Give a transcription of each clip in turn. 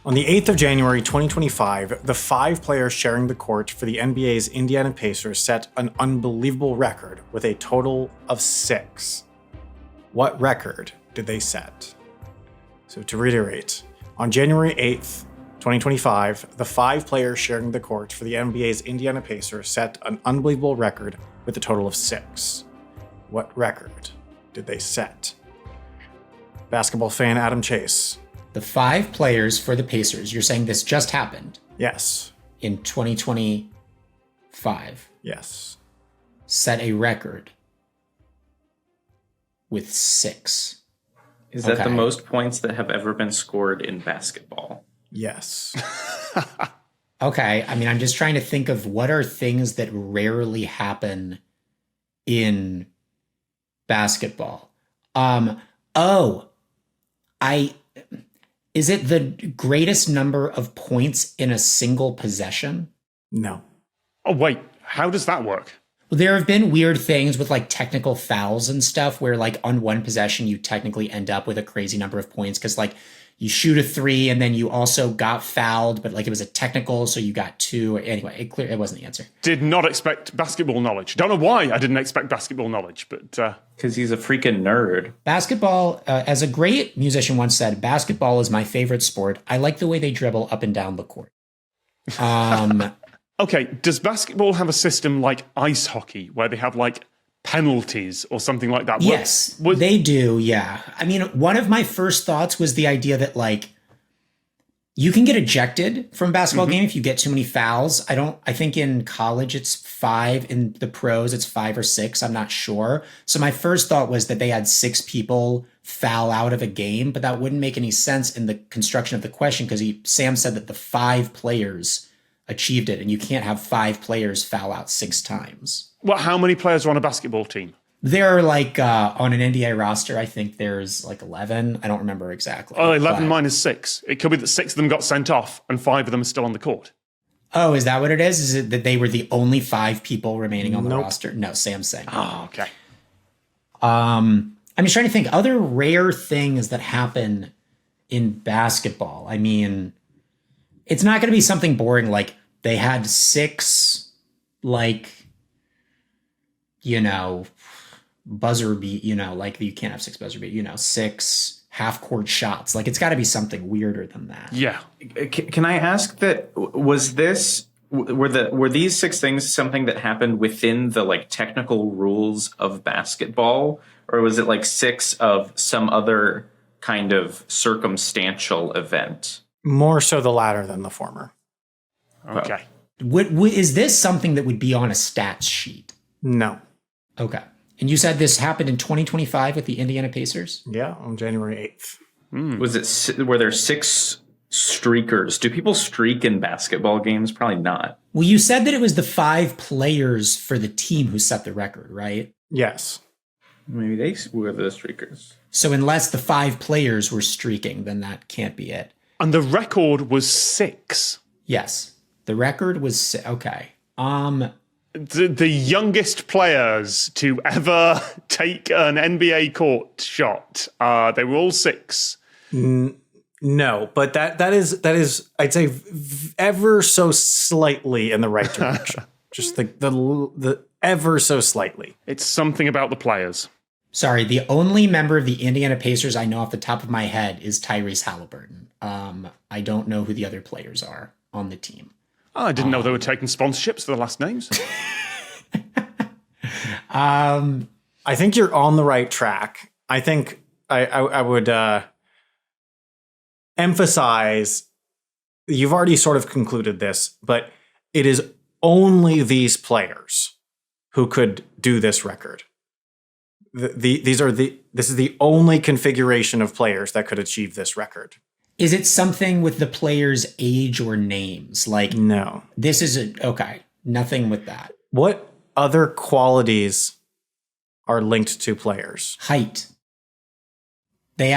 On the 8th of January 2025, the 5 players sharing the court for the NBA's Indiana Pacers set an unbelievable record with a total of 6. What record did they set? So to reiterate, on January 8th, 2025, the 5 players sharing the court for the NBA's Indiana Pacers set an unbelievable record with a total of 6. What record did they set? Basketball fan Adam Chase. The 5 players for the Pacers, you're saying this just happened? Yes. In 2025? Yes. Set a record with 6. Is that the most points that have ever been scored in basketball? Yes. Okay. I mean, I'm just trying to think of what are things that rarely happen in basketball. Is it the greatest number of points in a single possession? No. Oh, wait. How does that work? Well, there have been weird things with like technical fouls and stuff where like on one possession, you technically end up with a crazy number of points because like you shoot a 3 and then you also got fouled, but like it was a technical, so you got 2. Anyway, it wasn't the answer. Did not expect basketball knowledge. Don't know why I didn't expect basketball knowledge, but... Because he's a freaking nerd. Basketball, as a great musician once said, basketball is my favorite sport. I like the way they dribble up and down the court. Okay, does basketball have a system like ice hockey where they have like penalties or something like that? Yes, they do, yeah. I mean, one of my first thoughts was the idea that like you can get ejected from a basketball game if you get too many fouls. I think in college it's 5, in the pros it's 5 or 6, I'm not sure. So my first thought was that they had 6 people foul out of a game, but that wouldn't make any sense in the construction of the question because Sam said that the 5 players achieved it, and you can't have 5 players foul out 6 times. Well, how many players are on a basketball team? There are like, on an NBA roster, I think there's like 11. I don't remember exactly. Oh, 11 minus 6. It could be that 6 of them got sent off and 5 of them are still on the court. Oh, is that what it is? Is it that they were the only 5 people remaining on the roster? No, Sam's saying. Oh, okay. I'm just trying to think other rare things that happen in basketball. I mean, it's not going to be something boring like they had 6, like, you know, buzzer beat, you know, like you can't have 6 buzzer beat, you know, 6 half-court shots. Like, it's got to be something weirder than that. Yeah. Can I ask that, were these 6 things something that happened within the, like, technical rules of basketball? Or was it, like, 6 of some other kind of circumstantial event? More so the latter than the former. Okay. Is this something that would be on a stats sheet? No. Okay. And you said this happened in 2025 with the Indiana Pacers? Yeah, on January 8th. Were there 6 streakers? Do people streak in basketball games? Probably not. Well, you said that it was the 5 players for the team who set the record, right? Yes. Maybe they were the streakers. So unless the 5 players were streaking, then that can't be it. And the record was 6. Yes. The record was okay. The youngest players to ever take an NBA court shot. They were all 6. No, but that is I'd say ever so slightly in the right direction. Just the ever so slightly. It's something about the players. Sorry, the only member of the Indiana Pacers I know off the top of my head is Tyrese Halliburton. I don't know who the other players are on the team. I didn't know they were taking sponsorships for the last names. I think you're on the right track. I think I would emphasize, you've already sort of concluded this, but it is only these players who could do this record. This is the only configuration of players that could achieve this record. Is it something with the players' age or names? Like, no. This is okay. Nothing with that. What other qualities are linked to players? Height. They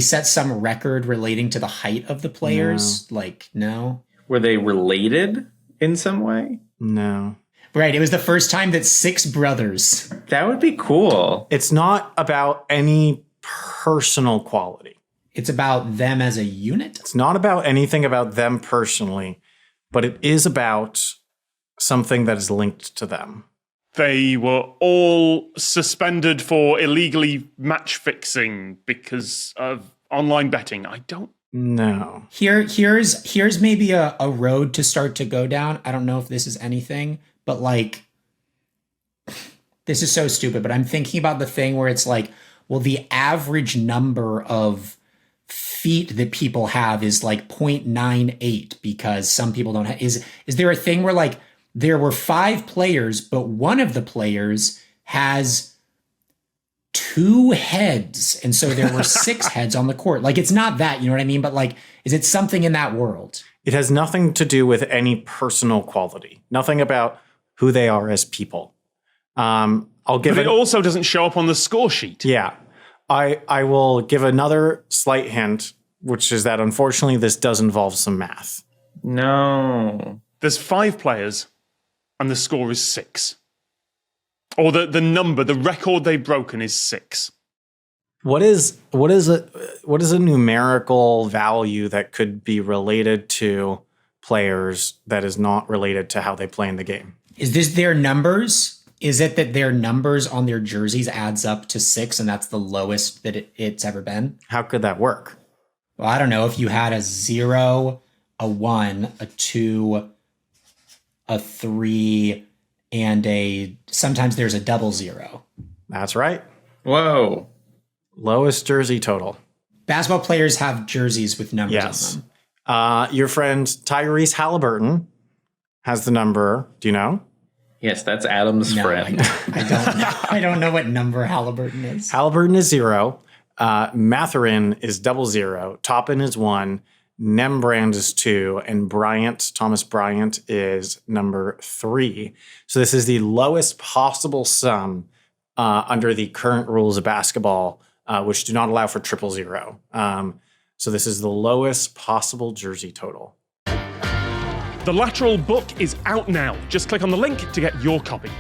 set some record relating to the height of the players. No. Like, no. Were they related in some way? No. Right. It was the first time that 6 brothers. That would be cool. It's not about any personal quality. It's about them as a unit? It's not about anything about them personally, but it is about something that is linked to them. They were all suspended for illegally match fixing because of online betting. I don't know. Here's maybe a road to start to go down. I don't know if this is anything, but like, this is so stupid, but I'm thinking about the thing where it's like, well, the average number of feet that people have is like 0.98 because some people don't have. Is there a thing where like there were 5 players, but one of the players has 2 heads, and so there were 6 heads on the court? Like, it's not that, you know what I mean? But like, is it something in that world? It has nothing to do with any personal quality. Nothing about who they are as people. I'll give it also doesn't show up on the score sheet. Yeah. I will give another slight hint, which is that unfortunately this does involve some math. No. There's 5 players and the score is 6. Or the record they've broken is 6. What is a numerical value that could be related to players that is not related to how they play in the game? Is this their numbers? Is it that their numbers on their jerseys adds up to 6 and that's the lowest that it's ever been? How could that work? Well, I don't know. If you had a 0, a 1, a 2, a 3, and sometimes there's a double 0. That's right. Whoa. Lowest jersey total. Basketball players have jerseys with numbers on them. Your friend Tyrese Halliburton has the number. Do you know? Yes, that's Adam's friend. I don't know. I don't know what number Halliburton is. Halliburton is 0. Mathurin is 00. Toppin is 1. Nembrand is 2. And Thomas Bryant is number 3. So this is the lowest possible sum under the current rules of basketball, which do not allow for 000. So this is the lowest possible jersey total. The Lateral book is out now. Just click on the link to get your copy.